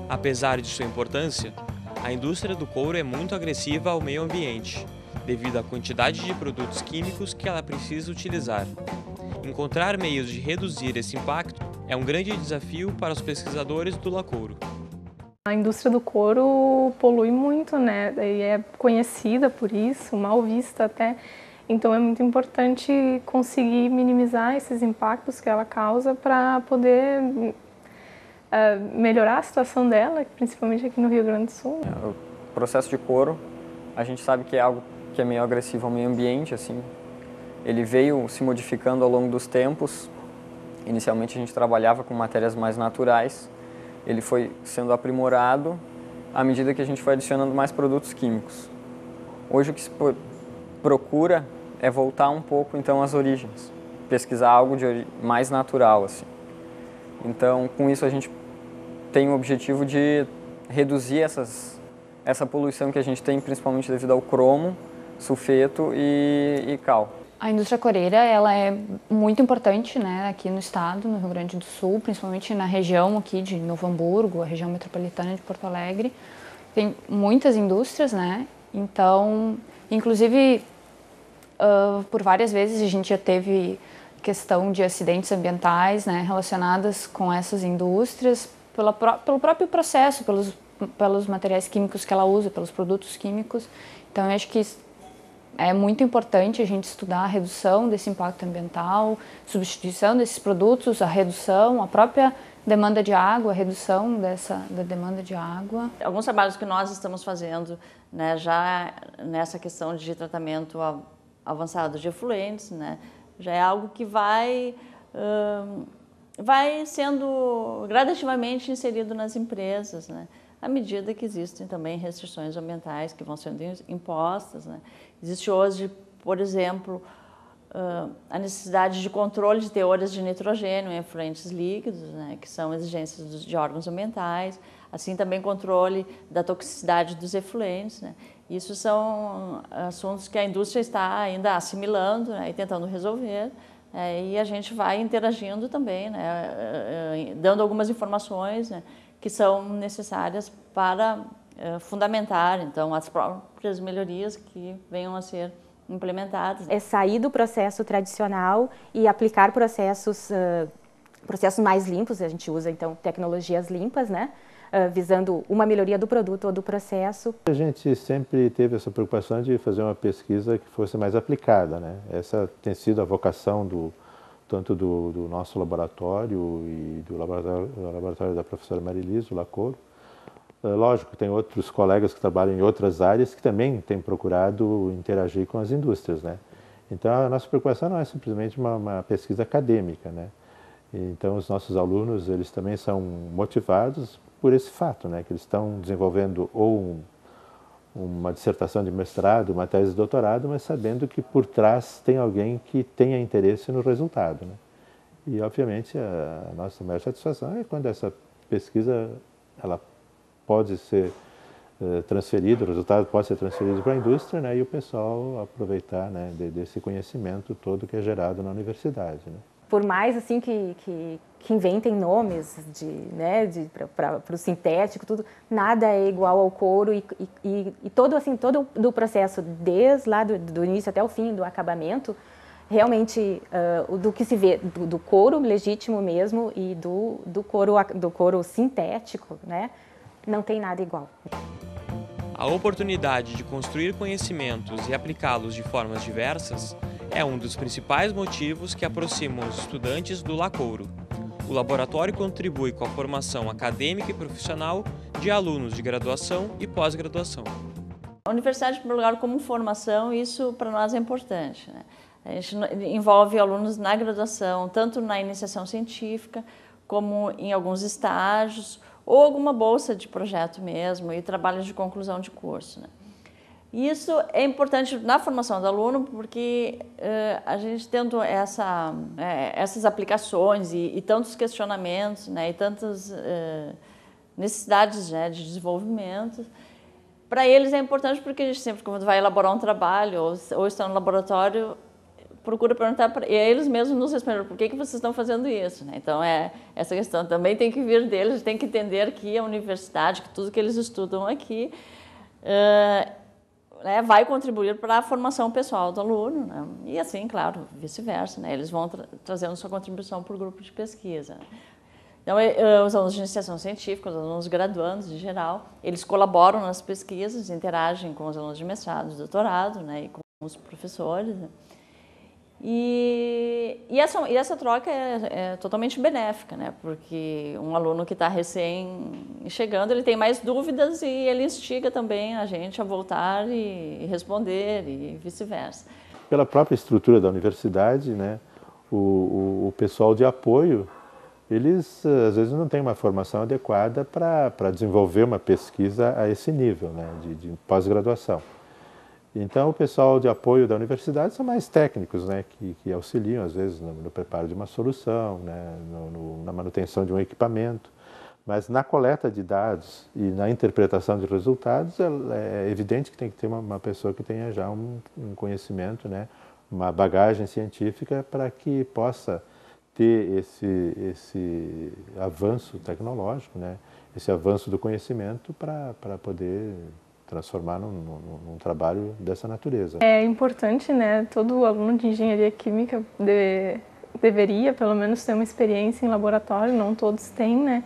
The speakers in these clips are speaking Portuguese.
Apesar de sua importância, a indústria do couro é muito agressiva ao meio ambiente, devido à quantidade de produtos químicos que ela precisa utilizar. Encontrar meios de reduzir esse impacto é um grande desafio para os pesquisadores do Lacouro. A indústria do couro polui muito, né? E é conhecida por isso, mal vista até. Então é muito importante conseguir minimizar esses impactos que ela causa para poder melhorar a situação dela, principalmente aqui no Rio Grande do Sul. O processo de couro, a gente sabe que é algo que é meio agressivo ao meio ambiente, assim. Ele veio se modificando ao longo dos tempos. Inicialmente a gente trabalhava com matérias mais naturais. Ele foi sendo aprimorado à medida que a gente foi adicionando mais produtos químicos. Hoje o que se procura é voltar um pouco então às origens, pesquisar algo de mais natural, assim. Então, com isso a gente tem o objetivo de reduzir essa poluição que a gente tem, principalmente devido ao cromo, sulfeto e cal. A indústria coureira, ela é muito importante, né, aqui no estado, no Rio Grande do Sul, principalmente na região aqui de Novo Hamburgo, a região metropolitana de Porto Alegre. Tem muitas indústrias, né, então, inclusive, por várias vezes a gente já teve questão de acidentes ambientais, né, relacionadas com essas indústrias, pelo próprio processo, pelos materiais químicos que ela usa, pelos produtos químicos. Então, eu acho que é muito importante a gente estudar a redução desse impacto ambiental, substituição desses produtos, a redução, a própria demanda de água, a redução da demanda de água. Alguns trabalhos que nós estamos fazendo, né, já nessa questão de tratamento avançado de efluentes, né, já é algo que vai sendo gradativamente inserido nas empresas, né, à medida que existem também restrições ambientais que vão sendo impostas, né. Existe hoje, por exemplo, a necessidade de controle de teores de nitrogênio em efluentes líquidos, né, que são exigências de órgãos ambientais, assim também controle da toxicidade dos efluentes, né. Isso são assuntos que a indústria está ainda assimilando, né, e tentando resolver, e a gente vai interagindo também, né, dando algumas informações, né, que são necessárias para fundamentar, então, as próprias melhorias que venham a ser implementadas. É sair do processo tradicional e aplicar processos mais limpos. A gente usa, então, tecnologias limpas, né? Visando uma melhoria do produto ou do processo. A gente sempre teve essa preocupação de fazer uma pesquisa que fosse mais aplicada, né? Essa tem sido a vocação tanto do nosso laboratório e do laboratório da professora Marilis, do Lacouro. Lógico, tem outros colegas que trabalham em outras áreas que também têm procurado interagir com as indústrias, né? Então, a nossa preocupação não é simplesmente uma pesquisa acadêmica, né? Então, os nossos alunos, eles também são motivados por esse fato, né? Que eles estão desenvolvendo ou uma dissertação de mestrado, uma tese de doutorado, mas sabendo que por trás tem alguém que tenha interesse no resultado, né? E, obviamente, a nossa maior satisfação é quando essa pesquisa ela pode ser transferido, o resultado pode ser transferido para a indústria, né, e o pessoal aproveitar, né, desse conhecimento todo que é gerado na universidade, né. Por mais assim que inventem nomes para o sintético, tudo, nada é igual ao couro e todo do processo, desde lá do início até o fim, do acabamento, realmente do que se vê do couro legítimo mesmo e do couro sintético, né? Não tem nada igual. A oportunidade de construir conhecimentos e aplicá-los de formas diversas é um dos principais motivos que aproximam os estudantes do Lacouro. O laboratório contribui com a formação acadêmica e profissional de alunos de graduação e pós-graduação. A universidade, em primeiro lugar, como formação, isso para nós é importante, né? A gente envolve alunos na graduação, tanto na iniciação científica, como em alguns estágios, ou alguma bolsa de projeto mesmo, e trabalhos de conclusão de curso, né? E isso é importante na formação do aluno, porque a gente tendo essas aplicações e tantos questionamentos, né, e tantas necessidades, né, de desenvolvimento, para eles é importante porque a gente sempre, quando vai elaborar um trabalho ou está no laboratório, procura perguntar para eles mesmos nos respondem por que vocês estão fazendo isso, né? Então essa questão também tem que vir deles, tem que entender que a universidade, que tudo que eles estudam aqui né, vai contribuir para a formação pessoal do aluno, né? E assim, claro, vice-versa, né? Eles vão trazendo sua contribuição para o grupo de pesquisa. Então, os alunos de iniciação científica, os alunos graduandos em geral, eles colaboram nas pesquisas, interagem com os alunos de mestrado, de doutorado, né, e com os professores. Né? E essa troca é totalmente benéfica, né, porque um aluno que está recém chegando, ele tem mais dúvidas e ele instiga também a gente a voltar e responder e vice-versa. Pela própria estrutura da universidade, né, o pessoal de apoio, eles às vezes não têm uma formação adequada para desenvolver uma pesquisa a esse nível, né, de pós-graduação. Então, o pessoal de apoio da universidade são mais técnicos, né, que auxiliam, às vezes, no preparo de uma solução, né, na manutenção de um equipamento. Mas na coleta de dados e na interpretação de resultados, é evidente que tem que ter uma pessoa que tenha já um conhecimento, né, uma bagagem científica para que possa ter esse avanço tecnológico, né, esse avanço do conhecimento para poder transformar num trabalho dessa natureza. É importante, né, todo aluno de engenharia química deveria, pelo menos, ter uma experiência em laboratório, não todos têm, né,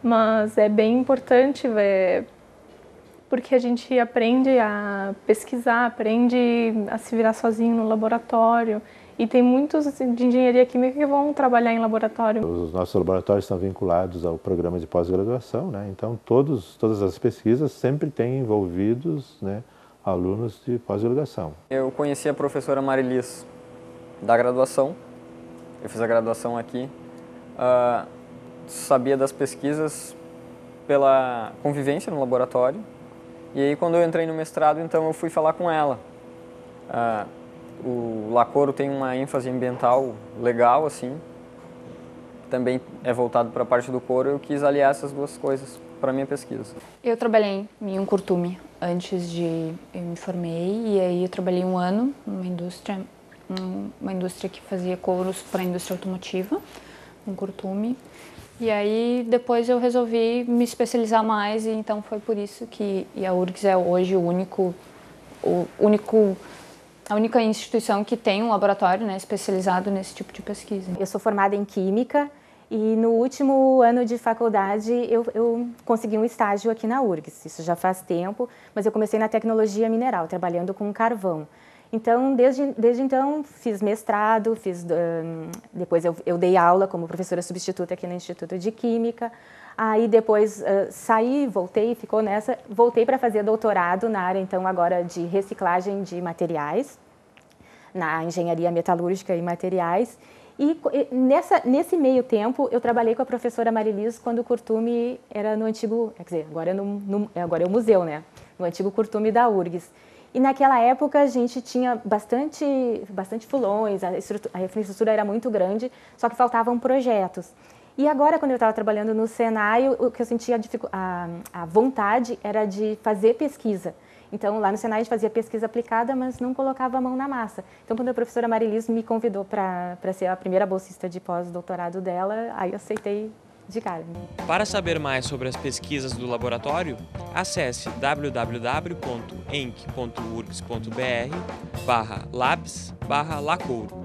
mas é bem importante, porque a gente aprende a pesquisar, aprende a se virar sozinho no laboratório, e tem muitos de engenharia química que vão trabalhar em laboratório. Os nossos laboratórios estão vinculados ao programa de pós-graduação, né? Então todas as pesquisas sempre têm envolvidos, né, alunos de pós-graduação. Eu conheci a professora Marilis da graduação, eu fiz a graduação aqui, sabia das pesquisas pela convivência no laboratório, e aí quando eu entrei no mestrado, então eu fui falar com ela. O Lacoro tem uma ênfase ambiental legal, assim, também é voltado para a parte do couro, eu quis aliar essas duas coisas para a minha pesquisa. Eu trabalhei em um curtume antes de eu me formei, e aí eu trabalhei 1 ano numa indústria que fazia couros para a indústria automotiva, um curtume. E aí depois eu resolvi me especializar mais, e então foi por isso que a URGS é hoje a única instituição que tem um laboratório, né, especializado nesse tipo de pesquisa. Eu sou formada em Química e no último ano de faculdade eu consegui um estágio aqui na URGS. Isso já faz tempo, mas eu comecei na tecnologia mineral, trabalhando com carvão. Então, desde então, fiz mestrado, depois eu dei aula como professora substituta aqui no Instituto de Química. Aí depois saí, voltei para fazer doutorado na área, então, agora de reciclagem de materiais, na engenharia metalúrgica e materiais. E nesse meio tempo, eu trabalhei com a professora Marilis quando o curtume era no antigo, quer dizer, agora é o museu, né? No antigo curtume da URGS. E naquela época a gente tinha bastante fulões, a infraestrutura era muito grande, só que faltavam projetos. E agora, quando eu estava trabalhando no Senai, o que eu sentia a vontade era de fazer pesquisa. Então, lá no Senai a gente fazia pesquisa aplicada, mas não colocava a mão na massa. Então, quando a professora Marilis me convidou para ser a primeira bolsista de pós-doutorado dela, aí eu aceitei de cara. Para saber mais sobre as pesquisas do laboratório, acesse www.enc.urgs.br/labs/lacouro.